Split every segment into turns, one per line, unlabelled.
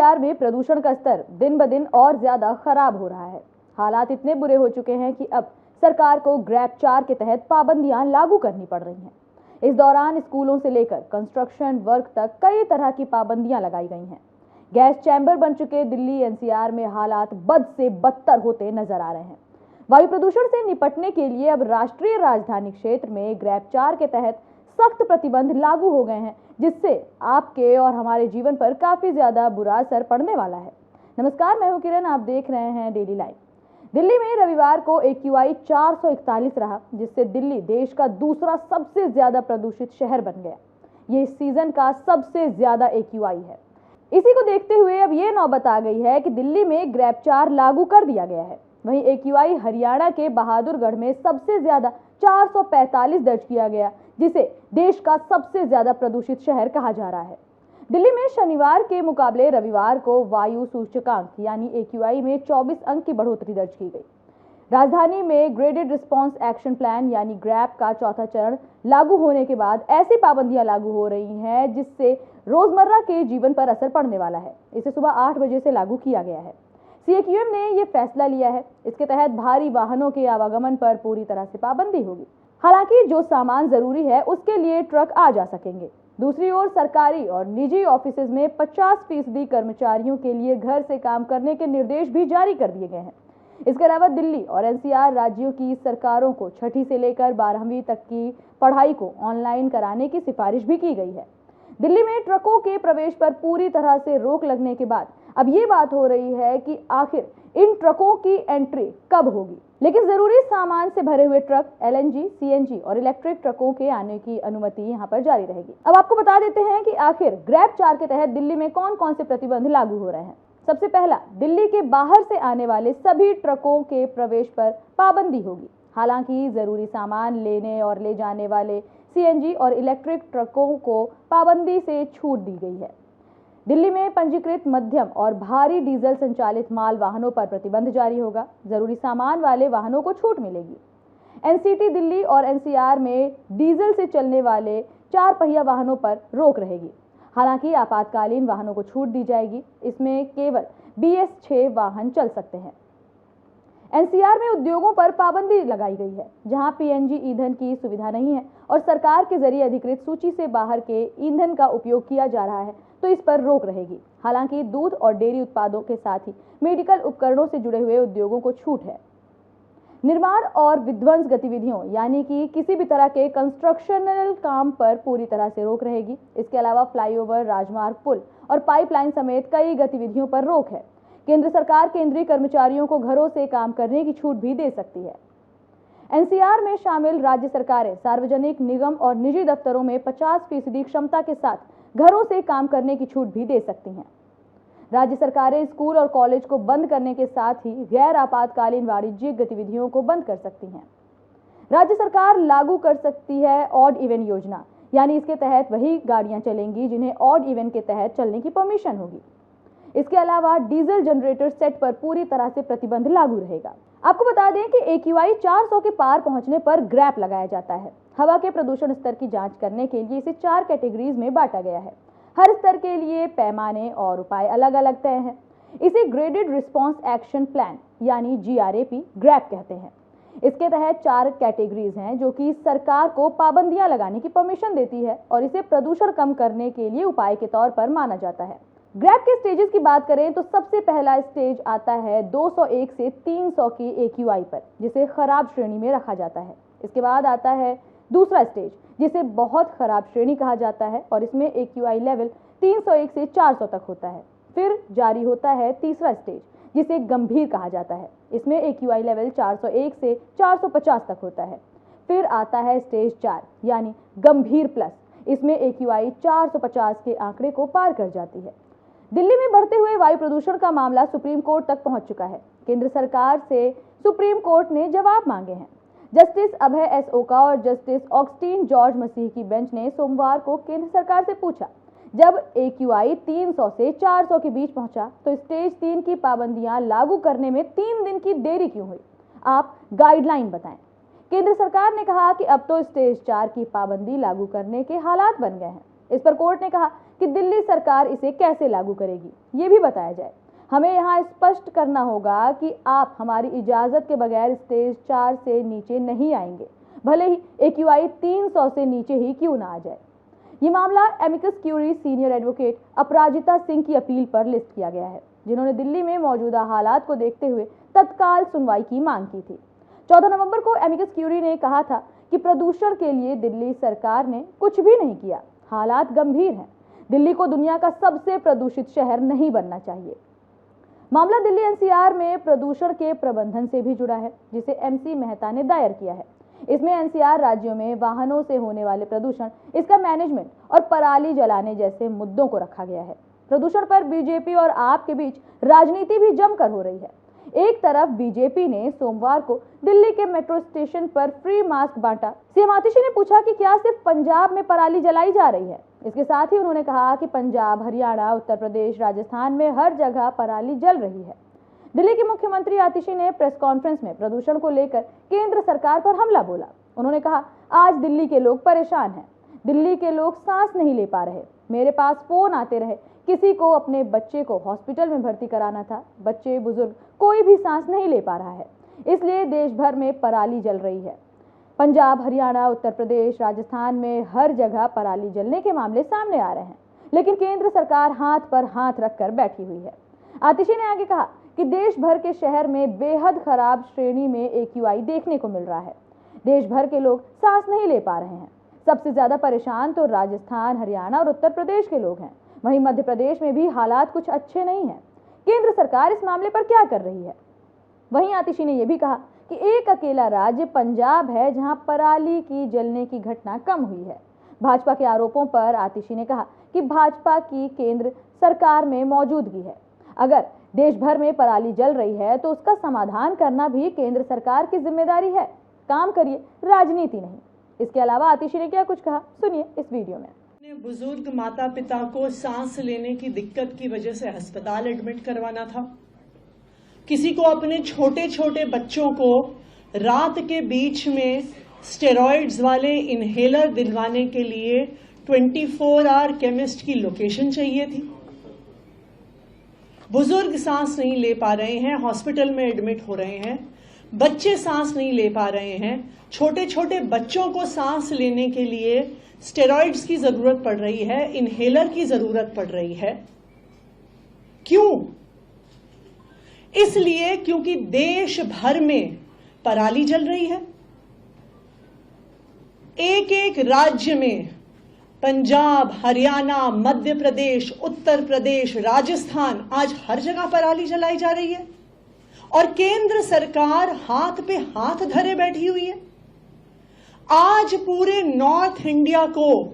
NCR में प्रदूषण का स्तर दिन ब दिन और ज्यादा खराब हो रहा है। हालात इतने बुरे हो चुके हैं कि अब सरकार को ग्रैप 4 के तहत पाबंदियां लागू करनी पड़ रही हैं। इस दौरान स्कूलों से लेकर कंस्ट्रक्शन वर्क तक कई तरह की पाबंदियां लगाई गई हैं। गैस चैम्बर बन चुके दिल्ली एनसीआर में हालात बद से बदतर होते नजर आ रहे हैं। वायु प्रदूषण से निपटने के लिए अब राष्ट्रीय राजधानी क्षेत्र में ग्रैप 4 के तहत सख्त प्रतिबंध लागू हो गए हैं, जिससे आपके और हमारे जीवन पर काफी ज्यादा बुरा असर पड़ने वाला है। नमस्कार, मैं हूं किरण, आप देख रहे हैं डेली लाइव। दिल्ली में रविवार को AQI 441 रहा, जिससे दिल्ली देश का दूसरा सबसे ज्यादा प्रदूषित शहर बन गया। ये इस सीजन का सबसे ज्यादा AQI है। इसी को देखते हुए अब ये नौबत आ गई है कि दिल्ली में ग्रैप 4 लागू कर दिया गया है। वहीं AQI हरियाणा के बहादुरगढ़ में सबसे ज्यादा 445 दर्ज किया गया, जिसे देश का सबसे ज्यादा प्रदूषित शहर कहा जा रहा है। दिल्ली में शनिवार के मुकाबले रविवार को वायु सूचकांक यानी AQI में 24 अंक की बढ़ोतरी दर्ज की गई। राजधानी में ग्रेडेड रिस्पांस एक्शन प्लान यानी ग्रैप का चौथा चरण लागू होने के बाद ऐसी पाबंदियां लागू हो रही हैं जिससे रोजमर्रा के जीवन पर असर पड़ने वाला है। इसे सुबह 8 बजे से लागू किया गया है। CAQM ने यह फैसला लिया है। इसके तहत भारी वाहनों के आवागमन पर पूरी तरह से पाबंदी होगी। हालांकि जो सामान जरूरी है उसके लिए ट्रक आ जा सकेंगे। दूसरी ओर सरकारी और निजी ऑफिसेज में 50% कर्मचारियों के लिए घर से काम करने के निर्देश भी जारी कर दिए गए हैं। इसके अलावा दिल्ली और NCR राज्यों की सरकारों को 6ठी से लेकर 12वीं तक की पढ़ाई को ऑनलाइन कराने की सिफारिश भी की गई है। दिल्ली में ट्रकों के प्रवेश पर पूरी तरह से रोक लगने के बाद अब ये बात हो रही है कि आखिर इन ट्रकों की एंट्री कब होगी। लेकिन जरूरी सामान से भरे हुए ट्रक, LNG, CNG और इलेक्ट्रिक ट्रकों के आने की अनुमति यहां पर जारी रहेगी। अब आपको बता देते हैं कि आखिर ग्रैप 4 के तहत दिल्ली में कौन कौन से प्रतिबंध लागू हो रहे हैं। सबसे पहला, दिल्ली के बाहर से आने वाले सभी ट्रकों के प्रवेश पर पाबंदी होगी। हालांकि जरूरी सामान लेने और ले जाने वाले CNG और इलेक्ट्रिक ट्रकों को पाबंदी से छूट दी गई है। दिल्ली में पंजीकृत मध्यम और भारी डीजल संचालित माल वाहनों पर प्रतिबंध जारी होगा। जरूरी सामान वाले वाहनों को छूट मिलेगी। NCT दिल्ली और NCR में डीजल से चलने वाले 4 पहिया वाहनों पर रोक रहेगी। हालांकि आपातकालीन वाहनों को छूट दी जाएगी। इसमें केवल BS6 वाहन चल सकते हैं। NCR में उद्योगों पर पाबंदी लगाई गई है, जहां PNG ईंधन की सुविधा नहीं है और सरकार के जरिए अधिकृत सूची से बाहर के ईंधन का उपयोग किया जा रहा है, तो इस पर रोक रहेगी। हालांकि दूध और डेयरी उत्पादों के साथ ही मेडिकल उपकरणों से जुड़े हुए उद्योगों को छूट है। निर्माण और विध्वंस गतिविधियों यानी कि किसी भी तरह के कंस्ट्रक्शनल काम पर पूरी तरह से रोक रहेगी। इसके अलावा फ्लाईओवर, राजमार्ग, पुल और पाइपलाइन समेत कई गतिविधियों पर रोक है। केंद्र सरकार केंद्रीय कर्मचारियों को घरों से काम करने की छूट भी दे सकती है। NCR में शामिल राज्य सरकारें सार्वजनिक, निगम और निजी दफ्तरों में 50% क्षमता के साथ घरों से काम करने की छूट भी दे सकती हैं। राज्य सरकारें स्कूल और कॉलेज को बंद करने के साथ ही गैर आपातकालीन वाणिज्यिक गतिविधियों को बंद कर सकती हैं। राज्य सरकार लागू कर सकती है ऑड इवन योजना, यानी इसके तहत वही गाड़ियां चलेंगी जिन्हें ऑड इवन के तहत चलने की परमिशन होगी। इसके अलावा डीजल जनरेटर सेट पर पूरी तरह से प्रतिबंध लागू रहेगा। आपको बता दें कि AQI 400 के पार पहुंचने पर ग्रैप लगाया जाता है। हवा के प्रदूषण स्तर की जांच करने के लिए इसे 4 कैटेगरीज में बांटा गया है। हर स्तर के लिए पैमाने और उपाय अलग अलग तय हैं। इसे ग्रेडेड रिस्पांस एक्शन प्लान यानी GRAP ग्रैप कहते हैं। इसके तहत 4 कैटेगरीज हैं जो कि सरकार को पाबंदियां लगाने की परमिशन देती है और इसे प्रदूषण कम करने के लिए उपाय के तौर पर माना जाता है। ग्रैप के स्टेजेस की बात करें तो सबसे पहला स्टेज आता है 201 से 300 की AQI पर, जिसे खराब श्रेणी में रखा जाता है। इसके बाद आता है दूसरा स्टेज, जिसे बहुत खराब श्रेणी कहा जाता है और इसमें AQI लेवल 301 से 400 तक होता है। फिर जारी होता है तीसरा स्टेज, जिसे गंभीर कहा जाता है। इसमें AQI लेवल 401 से 450 तक होता है। फिर आता है स्टेज 4 यानी गंभीर प्लस। इसमें AQI 450 के आंकड़े को पार कर जाती है। दिल्ली में बढ़ते हुए वायु प्रदूषण का मामला सुप्रीम कोर्ट तक पहुंच चुका है। केंद्र सरकार से सुप्रीम कोर्ट ने जवाब मांगे हैं। जस्टिस अभय S. ओका और जस्टिस ऑगस्टीन जॉर्ज मसीह की बेंच ने सोमवार को केंद्र सरकार से पूछा, जब AQI 300 से 400 के बीच पहुंचा तो स्टेज 3 की पाबंदियां लागू करने में 3 दिन की देरी क्यों हुई? आप गाइडलाइन बताएं। केंद्र सरकार ने कहा कि अब तो स्टेज 4 की पाबंदी लागू करने के हालात बन गए हैं। इस पर कोर्ट ने कहा कि दिल्ली सरकार इसे कैसे लागू करेगी, ये भी बताया जाए। हमें यहाँ स्पष्ट करना होगा कि आप हमारी इजाजत के बगैर स्टेज 4 से नीचे नहीं आएंगे, भले ही AQI 300 से नीचे ही क्यों ना आ जाए। ये मामला एमिकस क्यूरी सीनियर एडवोकेट अपराजिता सिंह की अपील पर लिस्ट किया गया है, जिन्होंने दिल्ली में मौजूदा हालात को देखते हुए तत्काल सुनवाई की मांग की थी। 14 नवंबर को एमिकस क्यूरी ने कहा था कि प्रदूषण के लिए दिल्ली सरकार ने कुछ भी नहीं किया, हालात गंभीर हैं, दिल्ली को दुनिया का सबसे प्रदूषित शहर नहीं बनना चाहिए। मामला दिल्ली NCR में प्रदूषण के प्रबंधन से भी जुड़ा है, जिसे MC मेहता ने दायर किया है। इसमें NCR राज्यों में वाहनों से होने वाले प्रदूषण, इसका मैनेजमेंट और पराली जलाने जैसे मुद्दों को रखा गया है। प्रदूषण पर बीजेपी और आप के बीच राजनीति भी जमकर हो रही है। एक तरफ बीजेपी ने सोमवार को दिल्ली के मेट्रो स्टेशन पर फ्री मास्क बांटा। सीएम आतिशी ने पूछा कि क्या सिर्फ पंजाब में पराली जलाई जा रही है। इसके साथ ही उन्होंने कहा कि पंजाब, हरियाणा, उत्तर प्रदेश, राजस्थान में हर जगह पराली जल रही है। दिल्ली की मुख्यमंत्री आतिशी ने प्रेस कॉन्फ्रेंस में प्रदूषण को लेकर केंद्र सरकार पर हमला बोला। उन्होंने कहा, आज दिल्ली के लोग परेशान हैं, दिल्ली के लोग सांस नहीं ले पा रहे। मेरे पास फोन आते रहे, किसी को अपने बच्चे को हॉस्पिटल में भर्ती कराना था, बच्चे, बुजुर्ग, कोई भी सांस नहीं ले पा रहा है, इसलिए देश भर में पराली जल रही है। पंजाब, हरियाणा, उत्तर प्रदेश, राजस्थान में हर जगह पराली जलने के मामले सामने आ रहे हैं, लेकिन केंद्र सरकार हाथ पर हाथ रखकर बैठी हुई है। आतिशी ने आगे कहा कि देश भर के शहर में बेहद खराब श्रेणी में AQI देखने को मिल रहा है। देश भर के लोग सांस नहीं ले पा रहे हैं। सबसे ज्यादा परेशान तो राजस्थान, हरियाणा और उत्तर प्रदेश के लोग हैं। वहीं मध्य प्रदेश में भी हालात कुछ अच्छे नहीं हैं। केंद्र सरकार इस मामले पर क्या कर रही है? वहीं आतिशी ने यह भी कहा कि एक अकेला राज्य पंजाब है जहां पराली की जलने की घटना कम हुई है। भाजपा के आरोपों पर आतिशी ने कहा कि भाजपा की केंद्र सरकार में मौजूदगी है। अगर देश भर में पराली जल रही है तो उसका समाधान करना भी केंद्र सरकार की जिम्मेदारी है। काम करिए, राजनीति नहीं। इसके अलावा आतिशी ने क्या कुछ कहा, सुनिए इस वीडियो में।
बुजुर्ग माता पिता को सांस लेने की दिक्कत की वजह से अस्पताल एडमिट करवाना था। किसी को अपने छोटे छोटे बच्चों को रात के बीच में स्टेरॉइड्स वाले इनहेलर दिलवाने के लिए 24 आवर केमिस्ट की लोकेशन चाहिए थी। बुजुर्ग सांस नहीं ले पा रहे हैं, हॉस्पिटल में एडमिट हो रहे हैं। बच्चे सांस नहीं ले पा रहे हैं। छोटे छोटे बच्चों को सांस लेने के लिए स्टेरॉइड्स की जरूरत पड़ रही है, इनहेलर की जरूरत पड़ रही है। क्यों? इसलिए क्योंकि देश भर में पराली जल रही है। एक एक राज्य में, पंजाब, हरियाणा, मध्य प्रदेश, उत्तर प्रदेश, राजस्थान, आज हर जगह पराली जलाई जा रही है और केंद्र सरकार हाथ पे हाथ धरे बैठी हुई है। आज पूरे नॉर्थ इंडिया को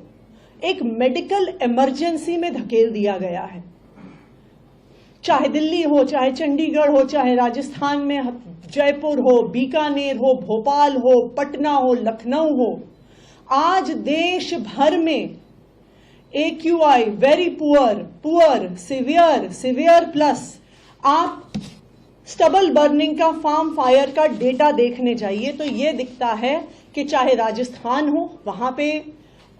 एक मेडिकल इमरजेंसी में धकेल दिया गया है। चाहे दिल्ली हो, चाहे चंडीगढ़ हो, चाहे राजस्थान में जयपुर हो, बीकानेर हो, भोपाल हो, पटना हो, लखनऊ हो, आज देश भर में AQI very poor, poor, severe, severe plus, आप स्टबल बर्निंग का, फार्म फायर का डेटा देखने जाइए तो यह दिखता है कि चाहे राजस्थान हो, वहां पे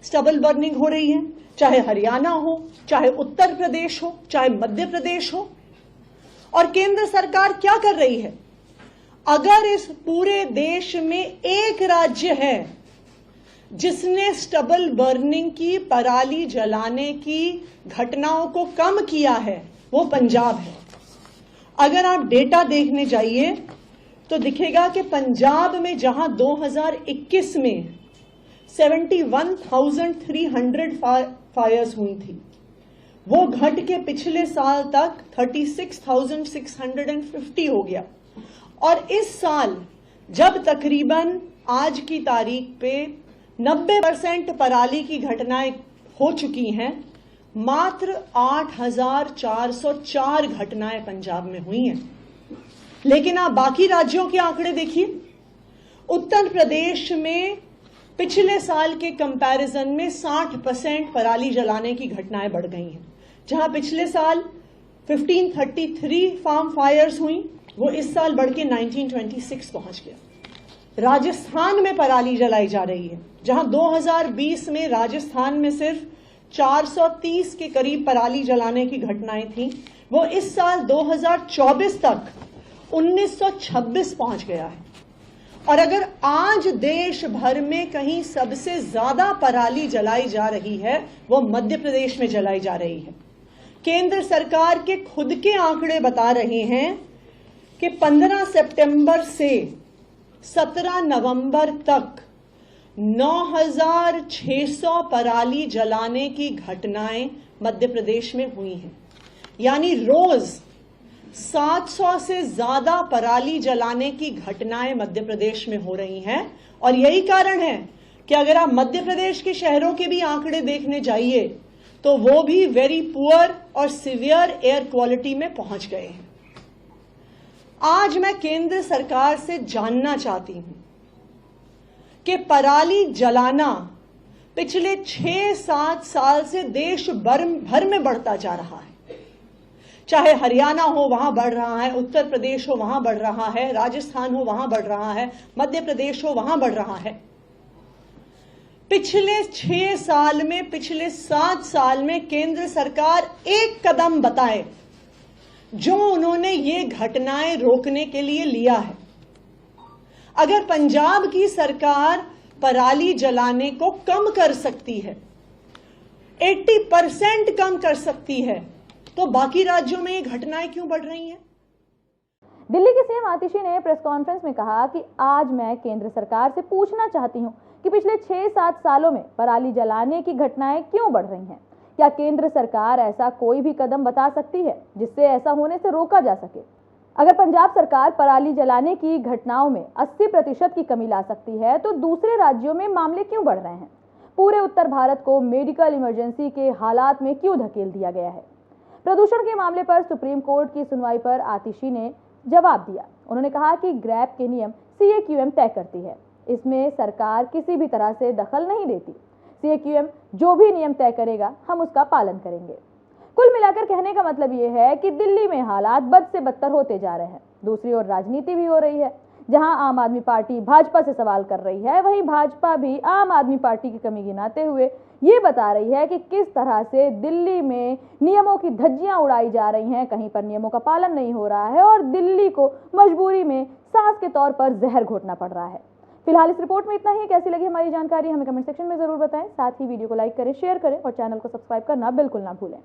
स्टबल बर्निंग हो रही है, चाहे हरियाणा हो, चाहे उत्तर प्रदेश हो, चाहे मध्य प्रदेश हो। और केंद्र सरकार क्या कर रही है? अगर इस पूरे देश में एक राज्य है जिसने स्टबल बर्निंग की, पराली जलाने की घटनाओं को कम किया है, वो पंजाब है। अगर आप डेटा देखने जाइए तो दिखेगा कि पंजाब में जहां 2021 में 71,300 फायर्स हुई थी, वो घट के पिछले साल तक 36,650 हो गया। और इस साल जब तकरीबन आज की तारीख पे 90% पराली की घटनाएं हो चुकी हैं, मात्र 8,404 घटनाएं पंजाब में हुई हैं। लेकिन आप बाकी राज्यों के आंकड़े देखिए। उत्तर प्रदेश में पिछले साल के कंपैरिजन में 60% पराली जलाने की घटनाएं बढ़ गई हैं। जहां पिछले साल 1533 फार्म फायर्स हुई, वो इस साल बढ़ के 1926 पहुंच गया। राजस्थान में पराली जलाई जा रही है, जहां 2020 में राजस्थान में सिर्फ 430 के करीब पराली जलाने की घटनाएं थी, वो इस साल 2024 तक 1926 पहुंच गया है। और अगर आज देश भर में कहीं सबसे ज्यादा पराली जलाई जा रही है, वो मध्य प्रदेश में जलाई जा रही है। केंद्र सरकार के खुद के आंकड़े बता रहे हैं कि 15 सितंबर से 17 नवंबर तक 9,600 पराली जलाने की घटनाएं मध्य प्रदेश में हुई हैं। यानी रोज 700 से ज्यादा पराली जलाने की घटनाएं मध्य प्रदेश में हो रही हैं। और यही कारण है कि अगर आप मध्य प्रदेश के शहरों के भी आंकड़े देखने जाइए तो वो भी वेरी पुअर और सिवियर एयर क्वालिटी में पहुंच गए हैं। आज मैं केंद्र सरकार से जानना चाहती हूं कि पराली जलाना पिछले 6-7 साल से देश भर में बढ़ता जा रहा है। चाहे हरियाणा हो वहां बढ़ रहा है, उत्तर प्रदेश हो वहां बढ़ रहा है, राजस्थान हो वहां बढ़ रहा है, मध्य प्रदेश हो वहां बढ़ रहा है। पिछले 6 साल में, पिछले 7 साल में केंद्र सरकार एक कदम बताए जो उन्होंने ये घटनाएं रोकने के लिए लिया है। अगर पंजाब की सरकार पराली जलाने को कम कर सकती है, 80% कम कर सकती है, तो बाकी राज्यों में ये घटनाएं क्यों बढ़ रही हैं?
दिल्ली की सीएम आतिशी ने प्रेस कॉन्फ्रेंस में कहा कि आज मैं केंद्र सरकार से पूछना चाहती हूं कि पिछले 6-7 सालों में पराली जलाने की घटनाएं क्यों बढ़ रही हैं। क्या केंद्र सरकार ऐसा कोई भी कदम बता सकती है जिससे ऐसा होने से रोका जा सके? अगर पंजाब सरकार पराली जलाने की घटनाओं में 80% की कमी ला सकती है तो दूसरे राज्यों में मामले क्यों बढ़ रहे हैं? पूरे उत्तर भारत को मेडिकल इमरजेंसी के हालात में क्यों धकेल दिया गया है? प्रदूषण के मामले पर सुप्रीम कोर्ट की सुनवाई पर आतिशी ने जवाब दिया। उन्होंने कहा कि ग्रैप के नियम CAQM तय करती है, इसमें सरकार किसी भी तरह से दखल नहीं देती। CAQM जो भी नियम तय करेगा हम उसका पालन करेंगे। कुल मिलाकर कहने का मतलब ये है कि दिल्ली में हालात बद से बदतर होते जा रहे हैं। दूसरी ओर राजनीति भी हो रही है। जहां आम आदमी पार्टी भाजपा से सवाल कर रही है, वहीं भाजपा भी आम आदमी पार्टी की कमी गिनाते हुए ये बता रही है कि किस तरह से दिल्ली में नियमों की धज्जियां उड़ाई जा रही हैं, कहीं पर नियमों का पालन नहीं हो रहा है और दिल्ली को मजबूरी में सांस के तौर पर जहर घोटना पड़ रहा है। फिलहाल इस रिपोर्ट में इतना ही। कैसी लगी हमारी जानकारी हमें कमेंट सेक्शन में जरूर बताएं। साथ ही वीडियो को लाइक करें, शेयर करें और चैनल को सब्सक्राइब करना बिल्कुल ना भूलें।